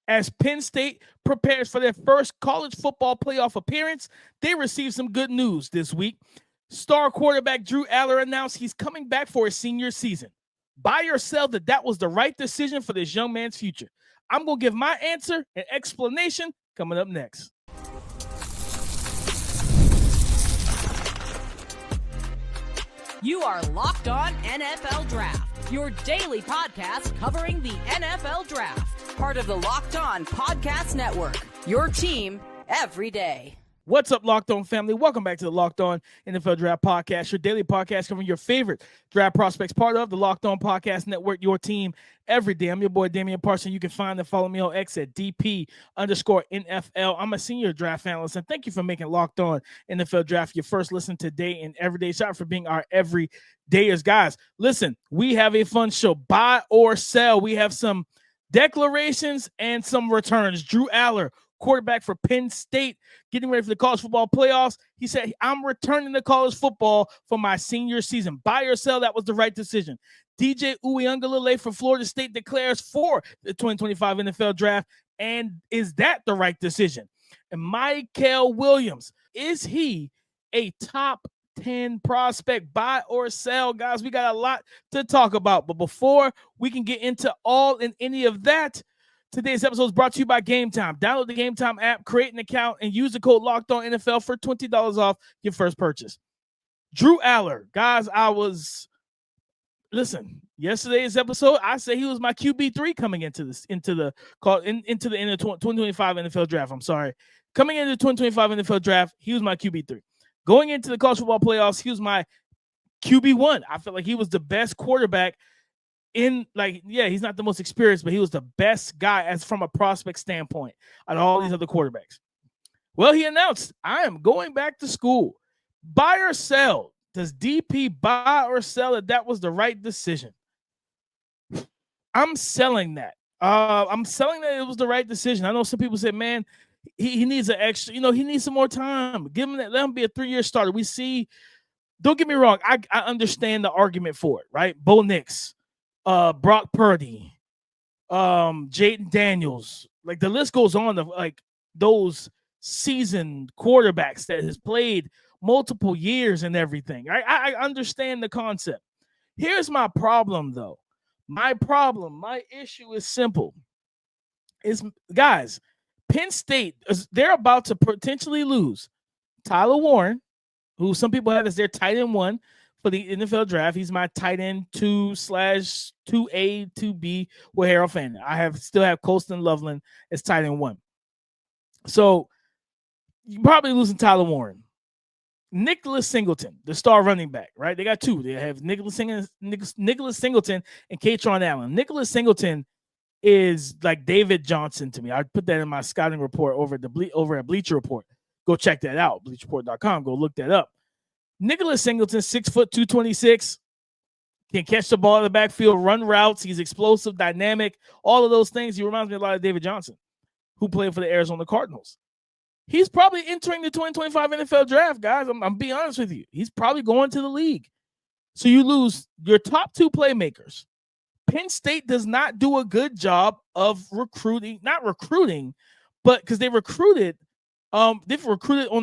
As Penn State prepares for their first college football playoff appearance, they received some good news this week. Star quarterback Drew Allar announced he's coming back for his senior season. Buy or sell that was the right decision for this young man's future? I'm going to give my answer and explanation coming up next. You are Locked On NFL Draft, your daily podcast covering the NFL Draft. Part of the Locked On Podcast Network, your team every day. What's up, Locked On family? Welcome back to the Locked On NFL Draft Podcast, your daily podcast covering your favorite draft prospects, part of the Locked On Podcast Network, your team every day. I'm your boy, Damian Parson. You can find and follow me on X at DP_NFL. I'm a senior draft analyst, and thank you for making Locked On NFL Draft your first listen today and every day. Shout out for being our everydayers. Guys, listen, we have a fun show. Buy or sell. We have some declarations and some returns. Drew Allar, quarterback for Penn State, getting ready for the college football playoffs. He said, I'm returning to college football for my senior season. Buy or sell, that was the right decision. DJ Uiagalelei for Florida State declares for the 2025 NFL Draft. And is that the right decision? And Mykel Williams, is he a top 10 prospect? Buy or sell? Guys, we got a lot to talk about. But before we can get into all and any of that, today's episode is brought to you by Gametime. Download the Gametime app, create an account, and use the code LOCKEDONNFL for $20 off your first purchase. Drew Allar, guys, yesterday's episode, I said he was my QB3 coming into the 2025 NFL Draft. I'm sorry. Coming into the 2025 NFL Draft, he was my QB3. Going into the college football playoffs, he was my QB1. I felt like he was the best quarterback he's not the most experienced, but he was the best guy as from a prospect standpoint out of all these other quarterbacks. Well, he announced, I am going back to school. Buy or sell? Does DP buy or sell that was the right decision? I'm selling that. I'm selling that it was the right decision. I know some people said, man, he needs an extra, he needs some more time. Give him that, let him be a 3-year starter. We see, don't get me wrong, I understand the argument for it, right? Bo Nix, Brock Purdy, Jaden Daniels, like the list goes on of like those seasoned quarterbacks that has played multiple years and everything. I understand the concept. Here's my problem, though. My issue is simple. Guys, Penn State, they're about to potentially lose Tyler Warren, who some people have as their tight end 1 for the NFL Draft. He's my tight end 2/2A, 2B with Harold Fanning. I still have Colston Loveland as tight end 1. So you're probably losing Tyler Warren. Nicholas Singleton, the star running back, right? They got 2. They have Nicholas Singleton and Katron Allen. Nicholas Singleton is like David Johnson to me. I put that in my scouting report over at Bleacher Report. Go check that out, bleacherreport.com. Go look that up. Nicholas Singleton, 6 foot 226, can catch the ball in the backfield, run routes. He's explosive, dynamic, all of those things. He reminds me a lot of David Johnson, who played for the Arizona Cardinals. He's probably entering the 2025 NFL Draft, guys. I'm being honest with you. He's probably going to the league. So you lose your top 2 playmakers. Penn State does not do a good job of recruiting, but because they've recruited on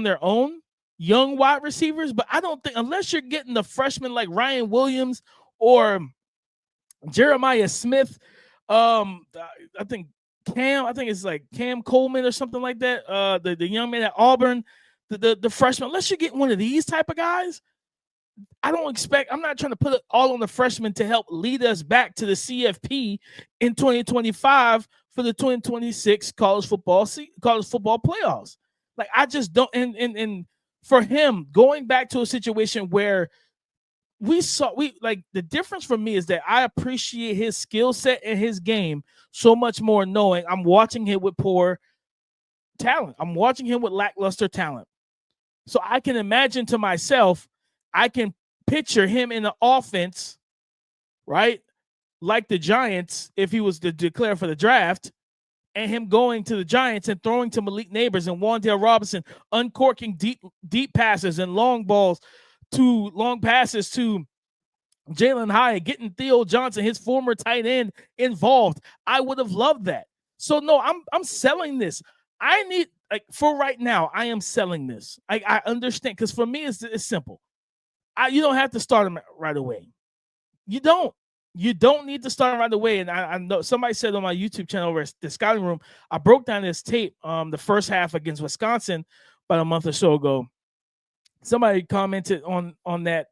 their own young wide receivers, but I don't think, unless you're getting the freshmen like Ryan Williams or Jeremiah Smith, I think it's like Cam Coleman or something like that, the young man at Auburn, the freshman, unless you get one of these type of guys, I'm not trying to put it all on the freshmen to help lead us back to the CFP in 2025 for the 2026 college football playoffs. Like, I just don't, and for him going back to a situation where the difference for me is that I appreciate his skill set and his game so much more, knowing I'm watching him with poor talent. I'm watching him with lackluster talent. So I can imagine to myself, I can picture him in the offense, right? Like the Giants, if he was to declare for the draft, and him going to the Giants and throwing to Malik Neighbors and Wan'Dale Robinson, uncorking deep passes and long passes to Jalen Hyatt, getting Theo Johnson, his former tight end, involved. I would have loved that. So no, I'm selling this. I need, like, for right now, I am selling this. I understand, because for me it's simple. You don't have to start him right away. You don't. You don't need to start him right away. And I know somebody said on my YouTube channel over at the Scouting Room, I broke down this tape, the first half against Wisconsin about a month or so ago. Somebody commented on that.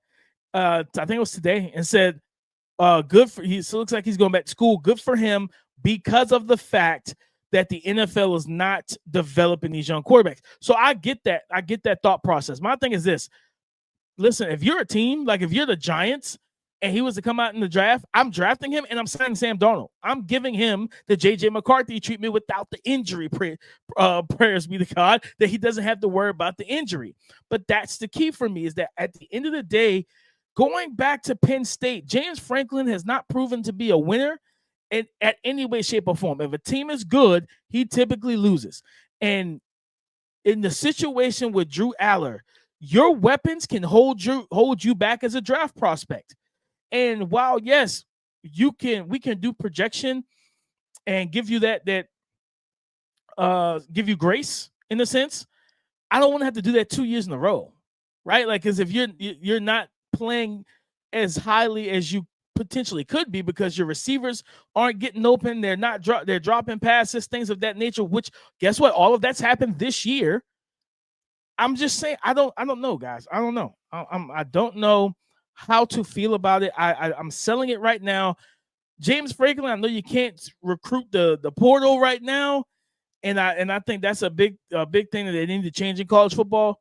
I think it was today, and said, good for he. So it looks like he's going back to school. Good for him, because of the fact that the NFL is not developing these young quarterbacks. So I get that. I get that thought process. My thing is this. Listen, if you're a team, like if you're the Giants and he was to come out in the draft, I'm drafting him and I'm signing Sam Darnold. I'm giving him the J.J. McCarthy treatment without the injury. Prayers be to God that he doesn't have to worry about the injury. But that's the key for me, is that at the end of the day, going back to Penn State, James Franklin has not proven to be a winner at any way, shape, or form. If a team is good, he typically loses. And in the situation with Drew Allar, your weapons can hold you back as a draft prospect. And while, yes, we can do projection and give you give you grace in a sense, I don't want to have to do that 2 years in a row, right? Like, because if you're not playing as highly as you potentially could be, because your receivers aren't getting open, they're dropping passes, things of that nature, which, guess what? All of that's happened this year. I'm just saying, I don't know, guys. I don't know. I don't know how to feel about it. I'm selling it right now. James Franklin, I know you can't recruit the portal right now, and I think that's a big thing that they need to change in college football.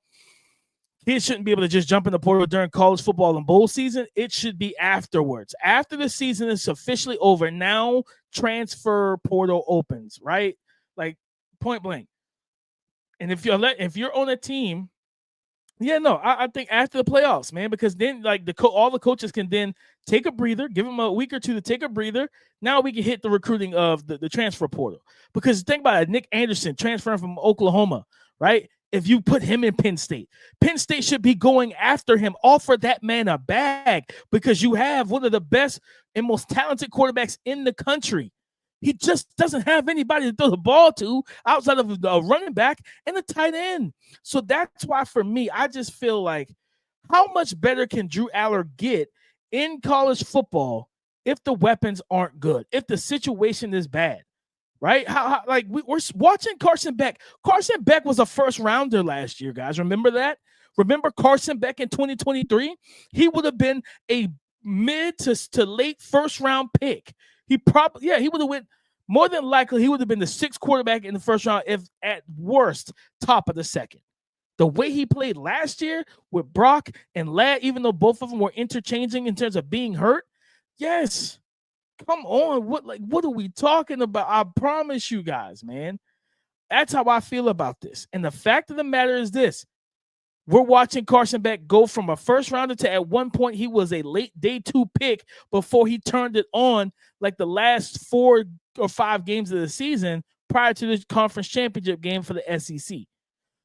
Kids shouldn't be able to just jump in the portal during college football and bowl season. It should be afterwards. After the season is officially over, now transfer portal opens, right? Like, point blank. And if you're on a team, I think after the playoffs, man, because then, like, all the coaches can then take a breather, give them a week or two to take a breather. Now we can hit the recruiting of the transfer portal. Because think about it, Nick Anderson transferring from Oklahoma, right? If you put him in Penn State should be going after him, offer that man a bag, because you have one of the best and most talented quarterbacks in the country. He just doesn't have anybody to throw the ball to outside of a running back and a tight end. So that's why, for me, I just feel like, how much better can Drew Allar get in college football if the weapons aren't good, if the situation is bad? Right? We're watching Carson Beck. Carson Beck was a first rounder last year, guys. Remember that? Remember Carson Beck in 2023? He would have been a mid to late first round pick. He would have went, more than likely, he would have been the sixth quarterback in the first round, if at worst top of the second. The way he played last year with Brock and Ladd, even though both of them were interchanging in terms of being hurt, yes. Come on, what are we talking about? I promise you guys, man. That's how I feel about this. And the fact of the matter is this. We're watching Carson Beck go from a first rounder to, at one point, he was a late day 2 pick before he turned it on, like the last 4 or 5 games of the season prior to the conference championship game for the SEC.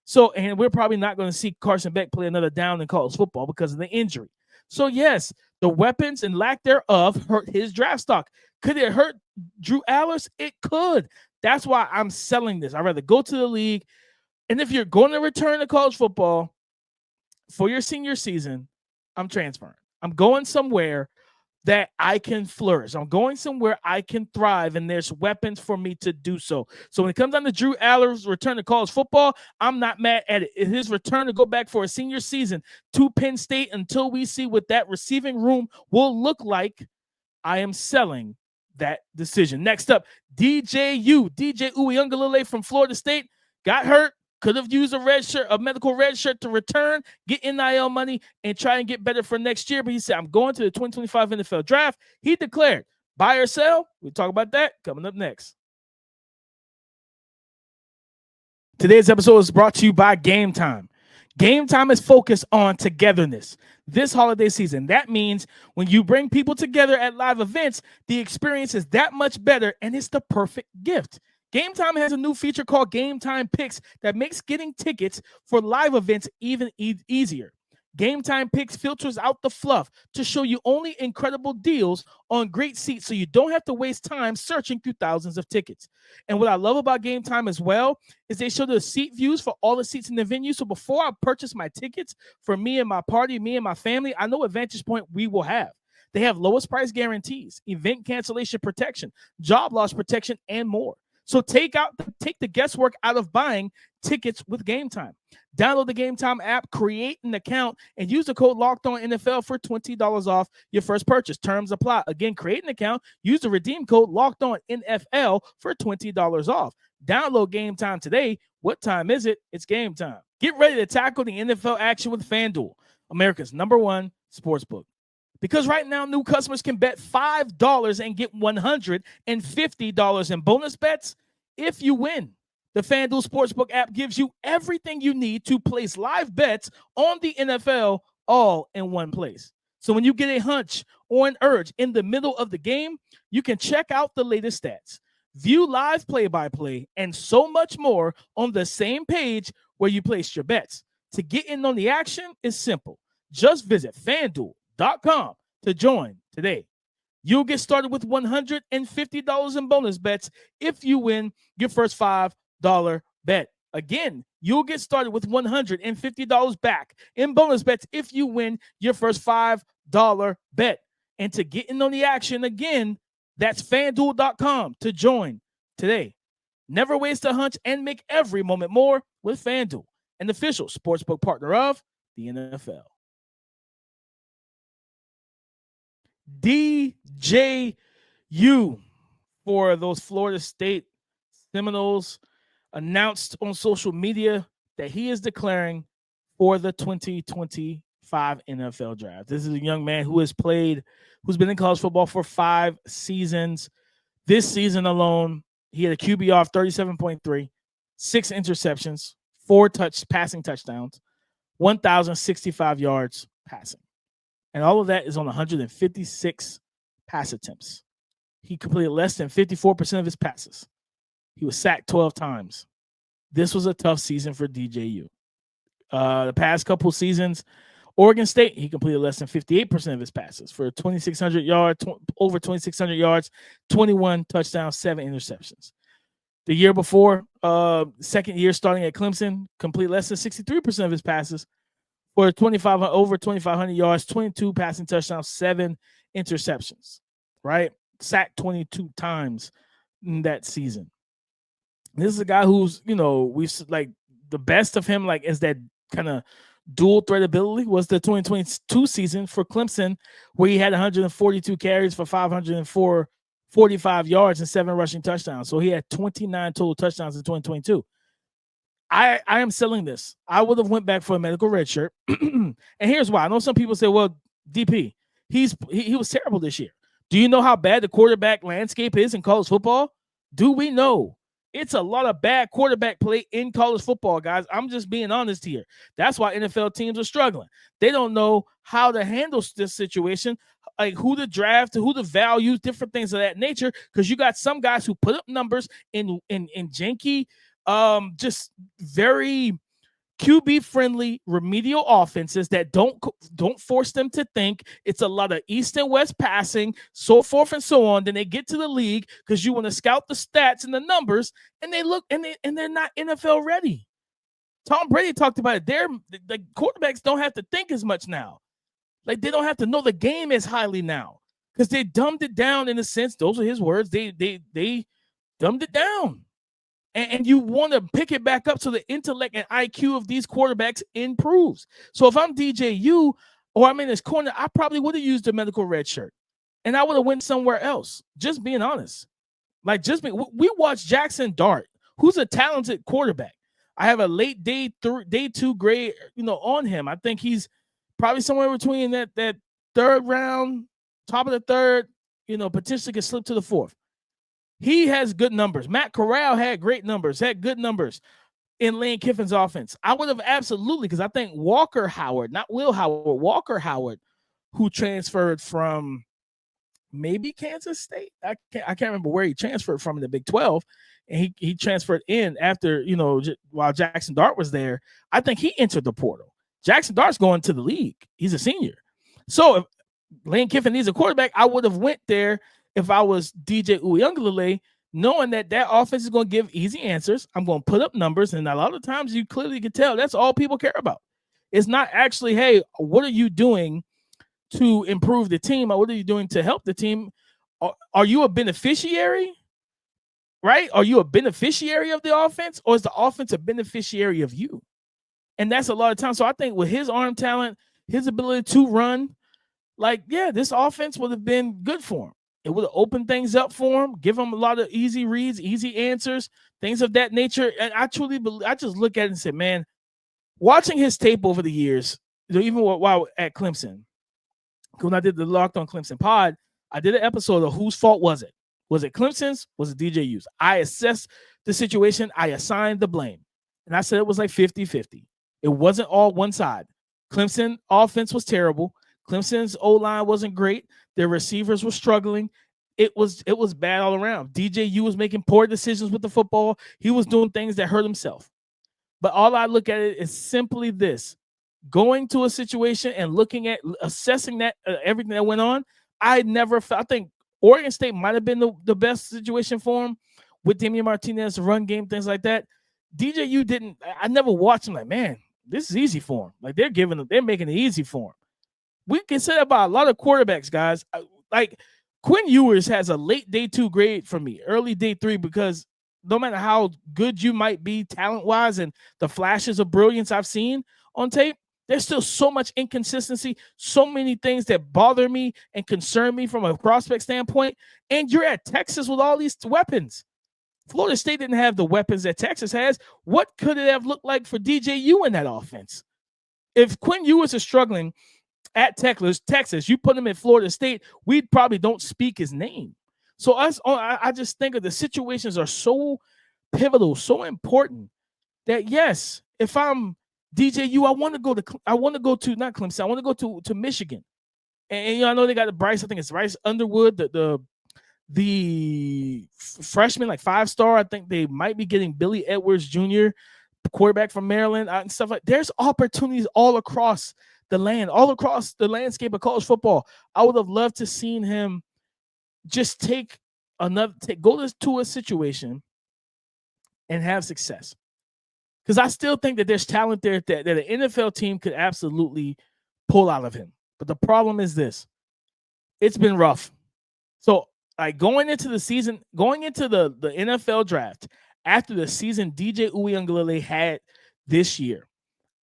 So, and we're probably not going to see Carson Beck play another down in college football because of the injury. So, yes, the weapons and lack thereof hurt his draft stock. Could it hurt Drew Allar's? It could. That's why I'm selling this. I'd rather go to the league. And if you're going to return to college football for your senior season, I'm transferring. I'm going somewhere that I can flourish. I'm going somewhere I can thrive, and there's weapons for me to do so. So when it comes down to Drew Allar's return to college football, I'm not mad at it. His return to go back for a senior season to Penn State, until we see what that receiving room will look like, I am selling that decision. Next up, DJ Uiagalelei from Florida State got hurt. Could have used a medical red shirt to return, get NIL money, and try and get better for next year. But he said, I'm going to the 2025 NFL draft. He declared, buy or sell. We'll talk about that coming up next. Today's episode is brought to you by Gametime. Gametime is focused on togetherness this holiday season. That means when you bring people together at live events, the experience is that much better, and it's the perfect gift. Gametime has a new feature called Gametime Picks that makes getting tickets for live events even easier. Gametime Picks filters out the fluff to show you only incredible deals on great seats so you don't have to waste time searching through thousands of tickets. And what I love about Gametime as well is they show the seat views for all the seats in the venue. So before I purchase my tickets for me and my party, me and my family, I know what vantage point we will have. They have lowest price guarantees, event cancellation protection, job loss protection, and more. So take the guesswork out of buying tickets with Gametime. Download the Gametime app, create an account, and use the code LOCKEDONNFL for $20 off your first purchase. Terms apply. Again, create an account, use the redeem code LOCKEDONNFL for $20 off. Download Gametime today. What time is it? It's game time. Get ready to tackle the NFL action with FanDuel, America's #1 sportsbook. Because right now, new customers can bet $5 and get $150 in bonus bets if you win. The FanDuel Sportsbook app gives you everything you need to place live bets on the NFL all in one place. So when you get a hunch or an urge in the middle of the game, you can check out the latest stats, view live play-by-play, and so much more on the same page where you placed your bets. To get in on the action is simple. Just visit FanDuel.com to join today. You'll get started with $150 in bonus bets if you win your first $5 bet. Again, you'll get started with $150 back in bonus bets if you win your first $5 bet. And to get in on the action again, that's FanDuel.com to join today. Never waste a hunch and make every moment more with FanDuel, an official sportsbook partner of the NFL. DJU for those Florida State Seminoles announced on social media that he is declaring for the 2025 NFL draft. This is a young man who's been in college football for 5 seasons. This season alone, he had a QBR of 37.3, 6 interceptions, 4 passing touchdowns, 1,065 yards passing. And all of that is on 156 pass attempts. He completed less than 54% of his passes. He was sacked 12 times. This was a tough season for DJU. The past couple seasons, Oregon State, he completed less than 58% of his passes for 2,600 yards, over 2,600 yards, 21 touchdowns, 7 interceptions. The year before, second year starting at Clemson, completed less than 63% of his passes for over 2,500 yards, 22 passing touchdowns, 7 interceptions, right? Sacked 22 times in that season. This is a guy who's, we've like the best of him, like is that kind of dual threat ability was the 2022 season for Clemson, where he had 142 carries for 45 yards and 7 rushing touchdowns. So he had 29 total touchdowns in 2022. I am selling this. I would have went back for a medical red shirt. And here's why. I know some people say, well, DP, he was terrible this year. Do you know how bad the quarterback landscape is in college football? Do we know? It's a lot of bad quarterback play in college football, guys. I'm just being honest here. That's why NFL teams are struggling. They don't know how to handle this situation, like who to draft, who to value, different things of that nature, because you got some guys who put up numbers in janky, just very QB-friendly remedial offenses that don't force them to think. It's a lot of east and west passing, so forth and so on. Then they get to the league because you want to scout the stats and the numbers, and they look and they're not NFL ready. Tom Brady talked about it. The quarterbacks don't have to think as much now. Like they don't have to know the game as highly now because they dumbed it down in a sense. Those are his words. They dumbed it down. And you want to pick it back up so the intellect and IQ of these quarterbacks improves. So if I'm DJU or I'm in this corner, I probably would have used the medical red shirt. And I would have went somewhere else. Just being honest. We watched Jackson Dart, who's a talented quarterback. I have a late day 2 grade, on him. I think he's probably somewhere between that 3rd round, top of the 3rd, potentially could slip to the 4th. He has good numbers. Matt Corral had great numbers, had good numbers in Lane Kiffin's offense. I would have absolutely, because I think Walker Howard, not Will Howard, Walker Howard, who transferred from maybe Kansas State. I can't remember where he transferred from in the Big 12. And he transferred in after, while Jackson Dart was there. I think he entered the portal. Jackson Dart's going to the league. He's a senior. So if Lane Kiffin needs a quarterback, I would have went there if I was DJ Uiagalelei, knowing that offense is going to give easy answers. I'm going to put up numbers, and a lot of times you clearly can tell that's all people care about. It's not actually, hey, what are you doing to improve the team, or what are you doing to help the team? Are you a beneficiary, right? Are you a beneficiary of the offense, or is the offense a beneficiary of you? And that's a lot of times. So I think with his arm talent, his ability to run, like, yeah, this offense would have been good for him. It would have opened things up for him, give him a lot of easy reads, easy answers, things of that nature. And I truly believe, I just look at it and say, man, watching his tape over the years, even while at Clemson, when I did the Locked On Clemson pod, I did an episode of whose fault was it? Was it Clemson's? Was it DJU's? I assessed the situation. I assigned the blame. And I said it was like 50-50. It wasn't all one side. Clemson offense was terrible. Clemson's O-line wasn't great. Their receivers were struggling. It was bad all around. DJU was making poor decisions with the football. He was doing things that hurt himself. But all I look at it is simply this. Going to a situation and looking at, assessing that everything that went on, I think Oregon State might have been the best situation for him with Damian Martinez, run game, things like that. DJU didn't. I never watched him like, man, this is easy for him. Like they're making it easy for him. We can say that about a lot of quarterbacks, guys. Like Quinn Ewers has a late day 2 grade for me, early day 3, because no matter how good you might be talent-wise and the flashes of brilliance I've seen on tape, there's still so much inconsistency, so many things that bother me and concern me from a prospect standpoint. And you're at Texas with all these weapons. Florida State didn't have the weapons that Texas has. What could it have looked like for DJU in that offense? If Quinn Ewers is struggling at Texas, you put him at Florida State, we probably don't speak his name. So I just think of the situations are so pivotal, so important that, yes, if I'm DJU, I want to go to not Clemson, I want to go to Michigan. And I know they got Bryce, I think it's Bryce Underwood, the freshman, like 5-star. I think they might be getting Billy Edwards Jr., quarterback from Maryland, and stuff like. There's opportunities all across the land, all across the landscape of college football. I would have loved to seen him just go to a situation and have success. Because I still think that there's talent there that an NFL team could absolutely pull out of him. But the problem is this. It's been rough. So, like going into the season, going into the NFL draft, after the season DJ Uiagalelei had this year,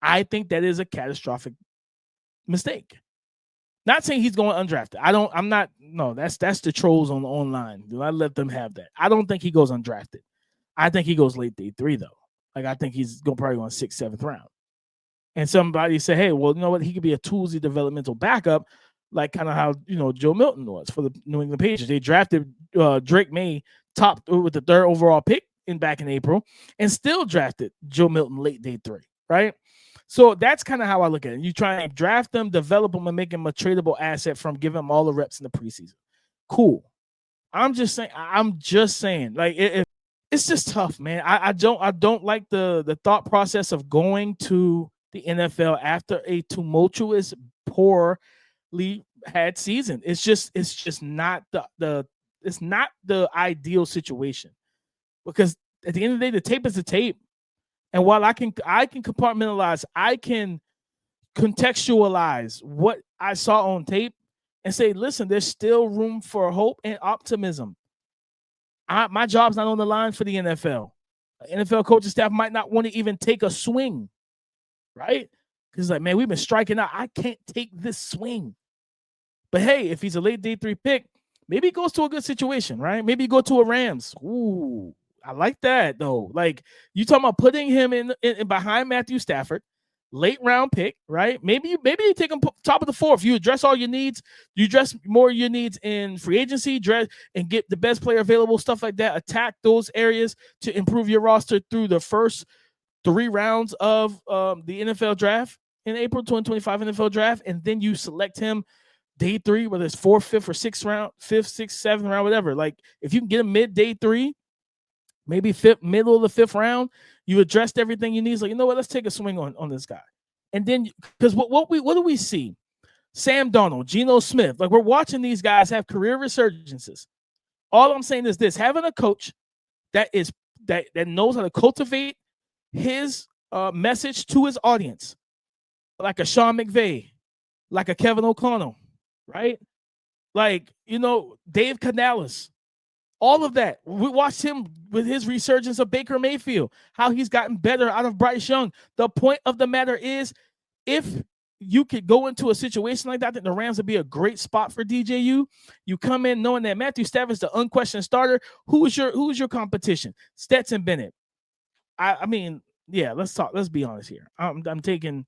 I think that is a catastrophic mistake. Not saying he's going undrafted. That's the trolls online. Do I let them have that? I don't think he goes undrafted. I think he goes late day 3, though. Like, I think he's probably going 6th, 7th round. And somebody say, hey, well, you know what? He could be a toolsy developmental backup, like kind of how, Joe Milton was for the New England Patriots. They drafted Drake May top with the 3rd overall pick back in April and still drafted Joe Milton late day 3, right? So that's kind of how I look at it. You try and draft them, develop them, and make them a tradable asset from giving them all the reps in the preseason. Cool. I'm just saying, like, it's just tough, man. I don't like the thought process of going to the NFL after a tumultuous, poorly had season. It's just not it's not the ideal situation, because at the end of the day, the tape is the tape. And while I can compartmentalize, I can contextualize what I saw on tape and say, listen, there's still room for hope and optimism. My job's not on the line for the NFL. NFL coaching staff might not want to even take a swing, right? Because like, man, we've been striking out. I can't take this swing. But hey, if he's a late day 3 pick, maybe he goes to a good situation, right? Maybe he go to a Rams. Ooh, I like that though. Like, you talking about putting him in behind Matthew Stafford, late round pick, right? Maybe you take him top of the 4th. You address all your needs. You address more of your needs in free agency, and get the best player available, stuff like that. Attack those areas to improve your roster through the first 3 rounds of the NFL draft in April 2025 NFL draft, and then you select him day 3, whether it's 4th, 5th, or 6th round, 5th, 6th, 7th round, whatever. Like, if you can get him mid day 3. Maybe middle of the 5th round, you addressed everything you need. It's like, you know what? Let's take a swing on this guy. And then, because what do we see? Sam Darnold, Geno Smith, like we're watching these guys have career resurgences. All I'm saying is this: having a coach that knows how to cultivate his message to his audience, like a Sean McVay, like a Kevin O'Connell, right? Like, Dave Canales, all of that. We watched him with his resurgence of Baker Mayfield, how he's gotten better out of Bryce Young. The point of the matter is, if you could go into a situation like that, I think the Rams would be a great spot for DJU. You come in knowing that Matthew Stafford's the unquestioned starter. Who is your competition? Stetson Bennett. I mean, yeah, let's talk. Let's be honest here. I'm taking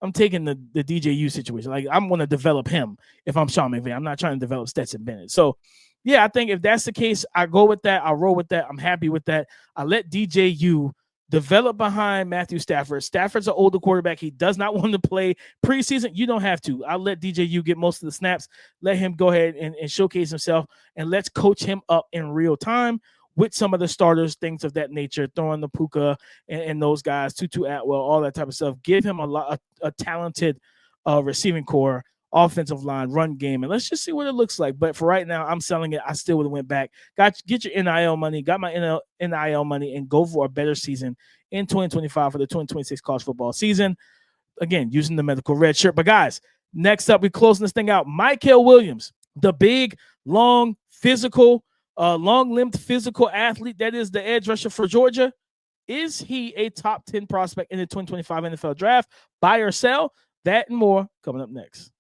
the DJU situation. Like, I'm going to develop him if I'm Sean McVay. I'm not trying to develop Stetson Bennett. So, yeah, I think if that's the case, I go with that. I roll with that. I'm happy with that. I let DJU develop behind Matthew Stafford. Stafford's an older quarterback. He does not want to play preseason. You don't have to. I'll let DJU get most of the snaps. Let him go ahead and showcase himself, and let's coach him up in real time with some of the starters, things of that nature, throwing the Puka and those guys, Tutu Atwell, all that type of stuff. Give him a talented receiving core, offensive line, run game, and let's just see what it looks like. But for right now, I'm selling it. I still would have went back. Get your NIL money, got my NIL money, and go for a better season in 2025 for the 2026 college football season. Again, using the medical red shirt. But guys, next up, we're closing this thing out. Mykel Williams, the big, long, physical, long-limbed physical athlete that is the edge rusher for Georgia. Is he a top 10 prospect in the 2025 NFL draft? Buy or sell? That and more coming up next.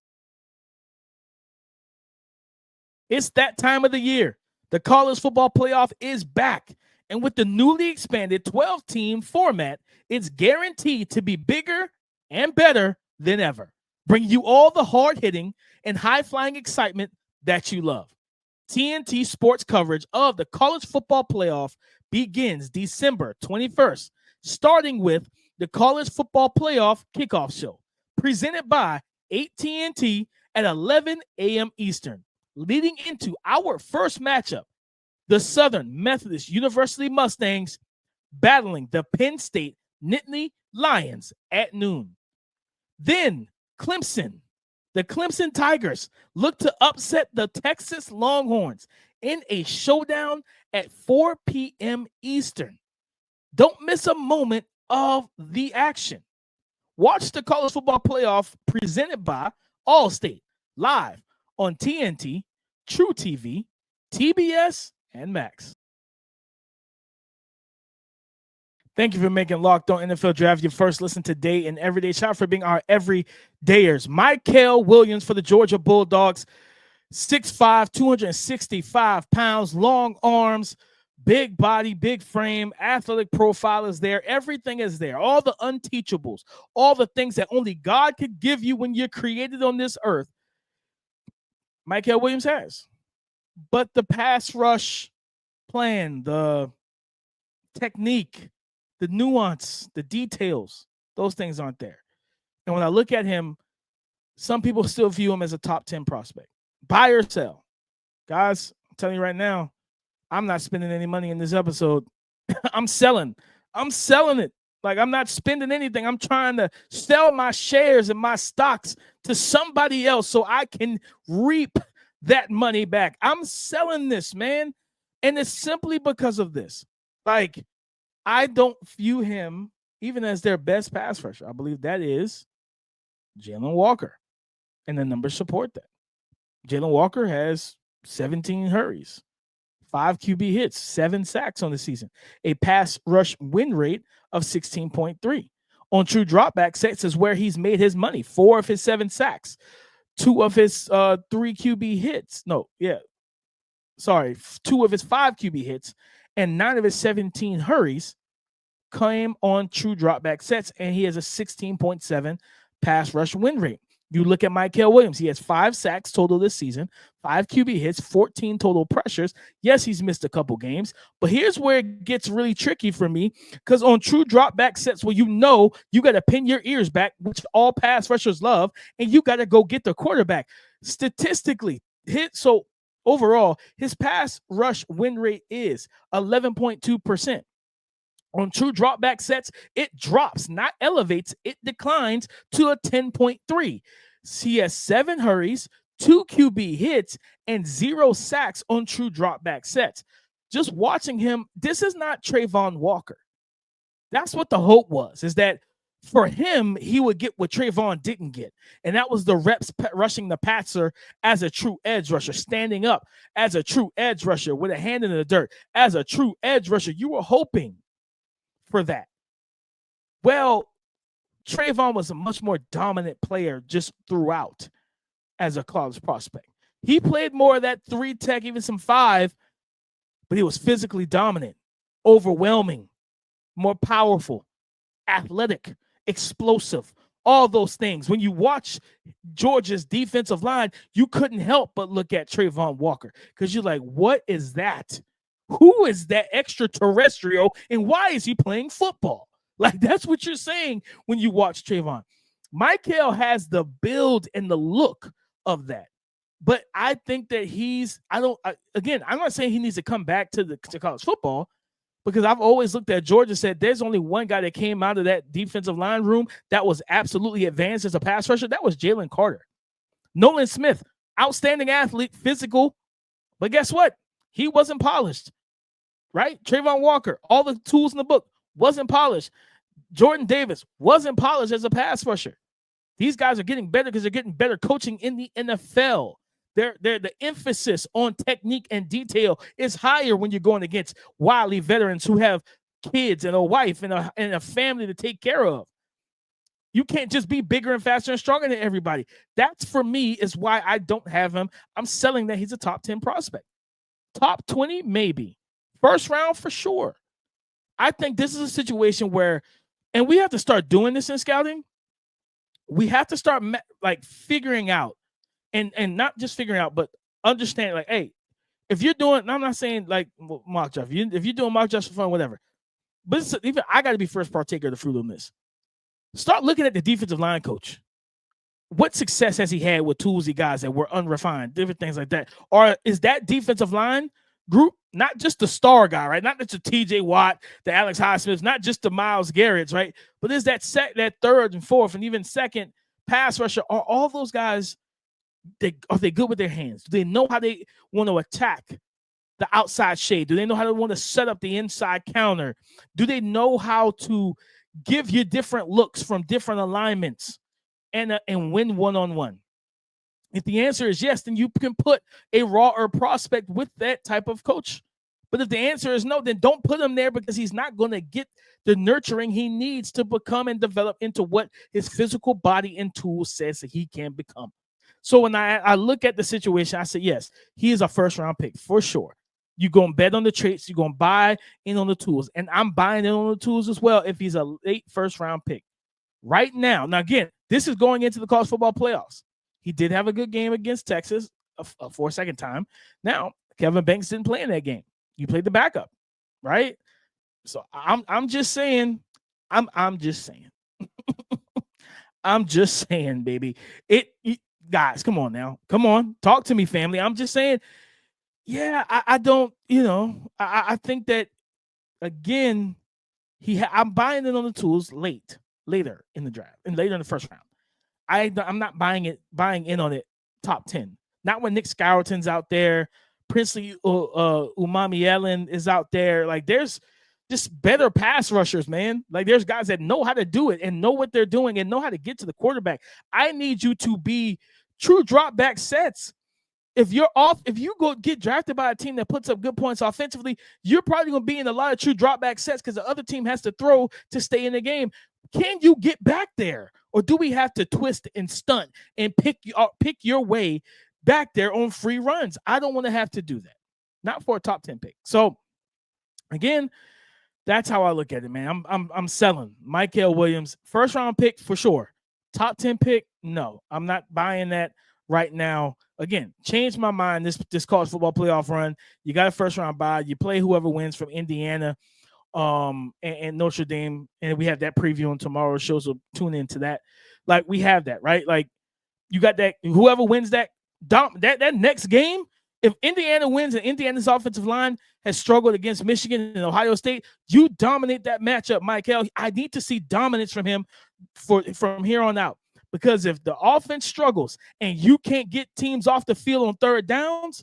It's that time of the year. The college football playoff is back. And with the newly expanded 12-team format, it's guaranteed to be bigger and better than ever. Bringing you all the hard-hitting and high-flying excitement that you love. TNT Sports coverage of the college football playoff begins December 21st, starting with the College Football Playoff Kickoff Show, presented by AT&T at 11 a.m. Eastern, leading into our first matchup, the Southern Methodist University Mustangs battling the Penn State Nittany Lions at noon. Then Clemson. The Clemson Tigers look to upset the Texas Longhorns in a showdown at 4 p.m. Eastern. Don't miss a moment of the action. Watch the college football playoff presented by Allstate live on TNT, True TV, TBS, and Max. Thank you for making Locked On NFL Draft your first listen today and everyday. Shout out for being our everydayers. Mykel Williams for the Georgia Bulldogs, 6'5", 265 pounds, long arms, big body, big frame, athletic profile is there. Everything is there. All the unteachables, all the things that only God could give you when you're created on this earth, Mykel Williams has. But the pass rush plan, the technique, the nuance, the details, those things aren't there. And when I look at him, some people still view him as a top 10 prospect. Buy or sell. Guys, I'm telling you right now, I'm not spending any money in this episode. I'm selling it. Like, I'm not spending anything. I'm trying to sell my shares and my stocks to somebody else so I can reap that money back. I'm selling this, man. And it's simply because of this. Like, I don't view him even as their best pass rusher. I believe that is Jalen Walker. And the numbers support that. Jalen Walker has 17 hurries, 5 QB hits, 7 sacks on the season, a pass rush win rate of 16.3. On true dropback sets is where he's made his money. 4 of his 7 sacks, 2 of his 3 QB hits. 2 of his 5 QB hits and 9 of his 17 hurries came on true dropback sets, and he has a 16.7 pass rush win rate. You look at Mykel Williams. He has 5 sacks total this season, 5 QB hits, 14 total pressures. Yes, he's missed a couple games, but here's where it gets really tricky for me, because on true dropback sets where you got to pin your ears back, which all pass rushers love, and you got to go get the quarterback. Statistically, overall, his pass rush win rate is 11.2%. On true drop back sets, it drops, not elevates. It declines to a 10.3. He has 7 hurries, 2 QB hits, and 0 sacks on true drop back sets. Just watching him, this is not Trayvon Walker. That's what the hope was, is that for him, he would get what Trayvon didn't get. And that was the reps rushing the passer as a true edge rusher, standing up as a true edge rusher with a hand in the dirt as a true edge rusher. You were hoping for that. Well, Trayvon was a much more dominant player just throughout as a college prospect. He played more of that 3 tech, even some 5, but he was physically dominant, overwhelming, more powerful, athletic, explosive, all those things. When you watch Georgia's defensive line, you couldn't help but look at Trayvon Walker because you're like, what is that? Who is that extraterrestrial, and why is he playing football? Like, that's what you're saying when you watch Trayvon. Michael has the build and the look of that. But I think that I'm not saying he needs to come back to college football, because I've always looked at Georgia and said there's only one guy that came out of that defensive line room that was absolutely advanced as a pass rusher. That was Jalen Carter. Nolan Smith, outstanding athlete, physical, but guess what? He wasn't polished. Right? Trayvon Walker, all the tools in the book, wasn't polished. Jordan Davis wasn't polished as a pass rusher. These guys are getting better because they're getting better coaching in the NFL. The emphasis on technique and detail is higher when you're going against wily veterans who have kids and a wife and a family to take care of. You can't just be bigger and faster and stronger than everybody. That's, for me, is why I don't have him. I'm selling that he's a top 10 prospect. Top 20, maybe. First round, for sure. I think this is a situation where, and we have to start doing this in scouting. We have to start figuring out, and not just figuring out, but understand, like, hey, if you're doing, and I'm not saying like mock draft, if you're doing mock draft for fun, whatever, but even I got to be first partaker of the fruit on this. Start looking at the defensive line coach. What success has he had with tools he guys that were unrefined, different things like that? Or is that defensive line group not just the star guy, right? Not just the TJ Watt, the Alex Highsmiths, not just the Myles Garrett's, right? But is that third and fourth and even second pass rusher? Are all those guys, are they good with their hands? Do they know how they want to attack the outside shade? Do they know how to want to set up the inside counter? Do they know how to give you different looks from different alignments and win one-on-one? If the answer is yes, then you can put a raw or prospect with that type of coach. But if the answer is no, then don't put him there, because he's not going to get the nurturing he needs to become and develop into what his physical body and tools says that he can become. So when I look at the situation, I say, yes, he is a first-round pick for sure. You're going to bet on the traits. You're going to buy in on the tools. And I'm buying in on the tools as well if he's a late first-round pick. Right now, again, this is going into the college football playoffs. He did have a good game against Texas for a second time. Now, Kevin Banks didn't play in that game. You played the backup, right? So I'm just saying, I'm just saying. I'm just saying, baby. Guys, come on now. Come on. Talk to me, family. I'm just saying, yeah, I don't, I think that, again, I'm buying it on the tools later in the draft and later in the first round. I'm not buying in on it top 10. Not when Nick Scourton's out there, Princely Umami is out there. Like, there's just better pass rushers, man. Like, there's guys that know how to do it and know what they're doing and know how to get to the quarterback. I need you to be true drop back sets. If you go get drafted by a team that puts up good points offensively, you're probably going to be in a lot of true drop back sets because the other team has to throw to stay in the game. Can you get back there? Or do we have to twist and stunt and pick your way back there on free runs? I don't want to have to do that. Not for a top 10 pick. So, again, that's how I look at it, man. I'm selling Michael Williams. First round pick for sure. Top 10 pick, no. I'm not buying that right now. Again, change my mind this college football playoff run. You got a first round bye. You play whoever wins from Indiana and Notre Dame, and we have that preview on tomorrow's show, so tune into that. Like, we have that, right? Like, you got that, whoever wins that next game, If Indiana wins and Indiana's offensive line has struggled against Michigan and Ohio State, you dominate that matchup, Michael. I need to see dominance from him from here on out. Because if the offense struggles and you can't get teams off the field on third downs,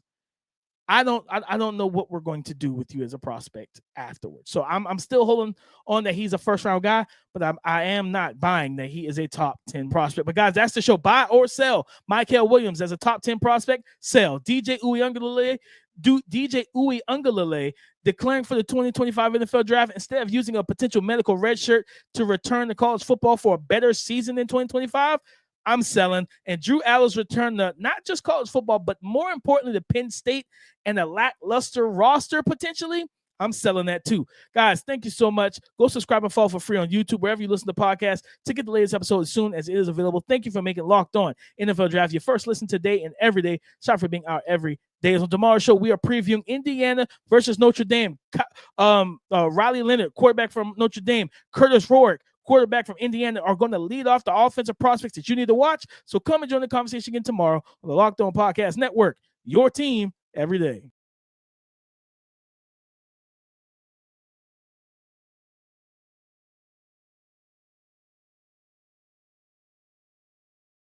I don't know what we're going to do with you as a prospect afterwards. So I'm still holding on that he's a first-round guy, but I am not buying that he is a top 10 prospect. But guys, that's the show. Buy or sell Michael Williams as a top 10 prospect. Sell DJ Uiagalelei declaring for the 2025 NFL Draft instead of using a potential medical red shirt to return to college football for a better season in 2025. I'm selling. And Drew Allar's return to not just college football, but more importantly, to Penn State and a lackluster roster potentially. I'm selling that too. Guys, thank you so much. Go subscribe and follow for free on YouTube, wherever you listen to podcasts, to get the latest episode as soon as it is available. Thank you for making Locked On NFL Draft your first listen today and every day. Shout for being our every day. On tomorrow's show, we are previewing Indiana versus Notre Dame. Riley Leonard, quarterback from Notre Dame. Curtis Rourke, quarterback from Indiana, are going to lead off the offensive prospects that you need to watch. So come and join the conversation again tomorrow on the Locked On Podcast Network. Your team every day.